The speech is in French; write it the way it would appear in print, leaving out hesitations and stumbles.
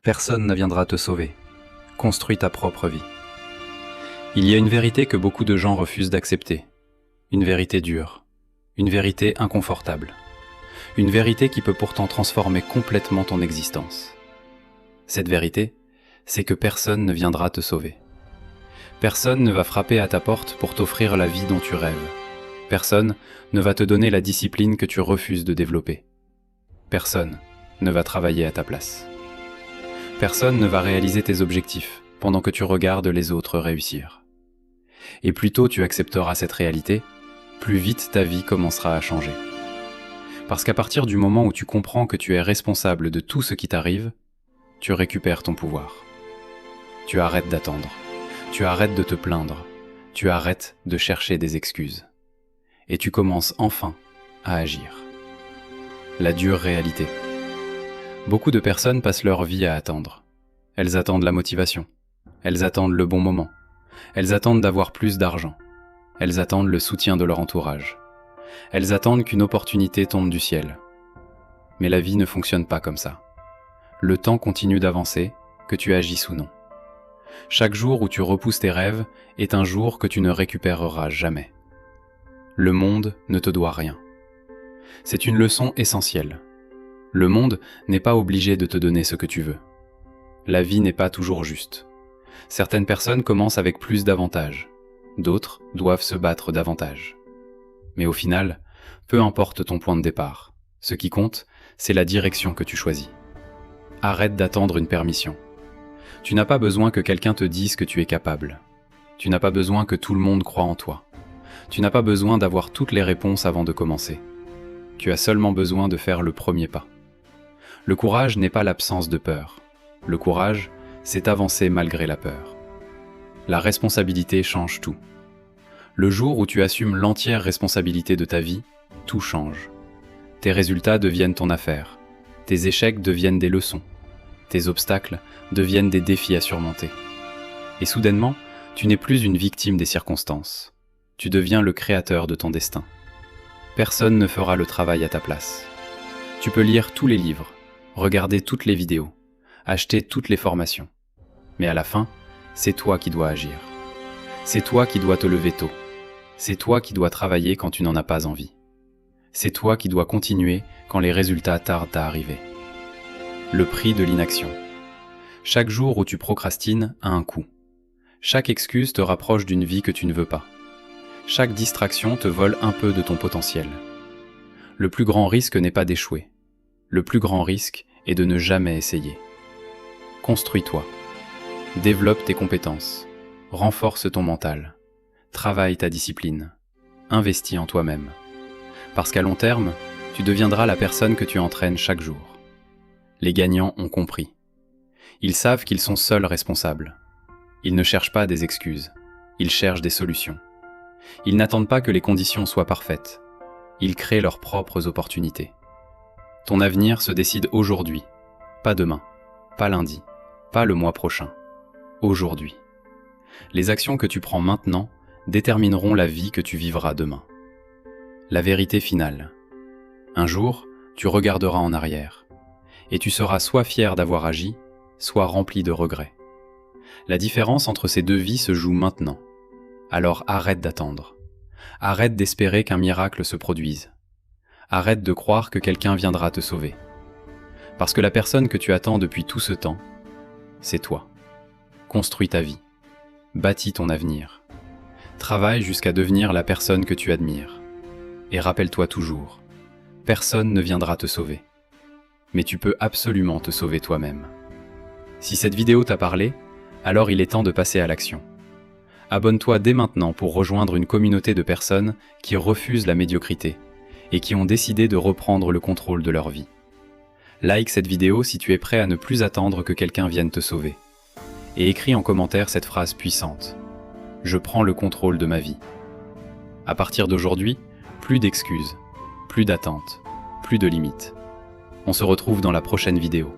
Personne ne viendra te sauver. Construis ta propre vie. Il y a une vérité que beaucoup de gens refusent d'accepter. Une vérité dure. Une vérité inconfortable. Une vérité qui peut pourtant transformer complètement ton existence. Cette vérité, c'est que personne ne viendra te sauver. Personne ne va frapper à ta porte pour t'offrir la vie dont tu rêves. Personne ne va te donner la discipline que tu refuses de développer. Personne ne va travailler à ta place. Personne ne va réaliser tes objectifs pendant que tu regardes les autres réussir. Et plus tôt tu accepteras cette réalité, plus vite ta vie commencera à changer. Parce qu'à partir du moment où tu comprends que tu es responsable de tout ce qui t'arrive, tu récupères ton pouvoir. Tu arrêtes d'attendre, tu arrêtes de te plaindre, tu arrêtes de chercher des excuses. Et tu commences enfin à agir. La dure réalité. Beaucoup de personnes passent leur vie à attendre. Elles attendent la motivation. Elles attendent le bon moment. Elles attendent d'avoir plus d'argent. Elles attendent le soutien de leur entourage. Elles attendent qu'une opportunité tombe du ciel. Mais la vie ne fonctionne pas comme ça. Le temps continue d'avancer, que tu agisses ou non. Chaque jour où tu repousses tes rêves est un jour que tu ne récupéreras jamais. Le monde ne te doit rien. C'est une leçon essentielle. Le monde n'est pas obligé de te donner ce que tu veux. La vie n'est pas toujours juste. Certaines personnes commencent avec plus d'avantages. D'autres doivent se battre davantage. Mais au final, peu importe ton point de départ. Ce qui compte, c'est la direction que tu choisis. Arrête d'attendre une permission. Tu n'as pas besoin que quelqu'un te dise que tu es capable. Tu n'as pas besoin que tout le monde croie en toi. Tu n'as pas besoin d'avoir toutes les réponses avant de commencer. Tu as seulement besoin de faire le premier pas. Le courage n'est pas l'absence de peur. Le courage, c'est avancer malgré la peur. La responsabilité change tout. Le jour où tu assumes l'entière responsabilité de ta vie, tout change. Tes résultats deviennent ton affaire. Tes échecs deviennent des leçons. Tes obstacles deviennent des défis à surmonter. Et soudainement, tu n'es plus une victime des circonstances. Tu deviens le créateur de ton destin. Personne ne fera le travail à ta place. Tu peux lire tous les livres, regarder toutes les vidéos, acheter toutes les formations. Mais à la fin, c'est toi qui dois agir. C'est toi qui dois te lever tôt. C'est toi qui dois travailler quand tu n'en as pas envie. C'est toi qui dois continuer quand les résultats tardent à arriver. Le prix de l'inaction. Chaque jour où tu procrastines a un coût. Chaque excuse te rapproche d'une vie que tu ne veux pas. Chaque distraction te vole un peu de ton potentiel. Le plus grand risque n'est pas d'échouer. Le plus grand risque est de ne jamais essayer. Construis-toi. Développe tes compétences. Renforce ton mental. Travaille ta discipline. Investis en toi-même. Parce qu'à long terme, tu deviendras la personne que tu entraînes chaque jour. Les gagnants ont compris. Ils savent qu'ils sont seuls responsables. Ils ne cherchent pas des excuses. Ils cherchent des solutions. Ils n'attendent pas que les conditions soient parfaites. Ils créent leurs propres opportunités. Ton avenir se décide aujourd'hui, pas demain, pas lundi, pas le mois prochain. Aujourd'hui. Les actions que tu prends maintenant détermineront la vie que tu vivras demain. La vérité finale. Un jour, tu regarderas en arrière, et tu seras soit fier d'avoir agi, soit rempli de regrets. La différence entre ces deux vies se joue maintenant. Alors arrête d'attendre. Arrête d'espérer qu'un miracle se produise. Arrête de croire que quelqu'un viendra te sauver. Parce que la personne que tu attends depuis tout ce temps, c'est toi. Construis ta vie. Bâtis ton avenir. Travaille jusqu'à devenir la personne que tu admires. Et rappelle-toi toujours, personne ne viendra te sauver. Mais tu peux absolument te sauver toi-même. Si cette vidéo t'a parlé, alors il est temps de passer à l'action. Abonne-toi dès maintenant pour rejoindre une communauté de personnes qui refusent la médiocrité et qui ont décidé de reprendre le contrôle de leur vie. Like cette vidéo si tu es prêt à ne plus attendre que quelqu'un vienne te sauver. Et écris en commentaire cette phrase puissante. Je prends le contrôle de ma vie. À partir d'aujourd'hui, plus d'excuses, plus d'attentes, plus de limites. On se retrouve dans la prochaine vidéo.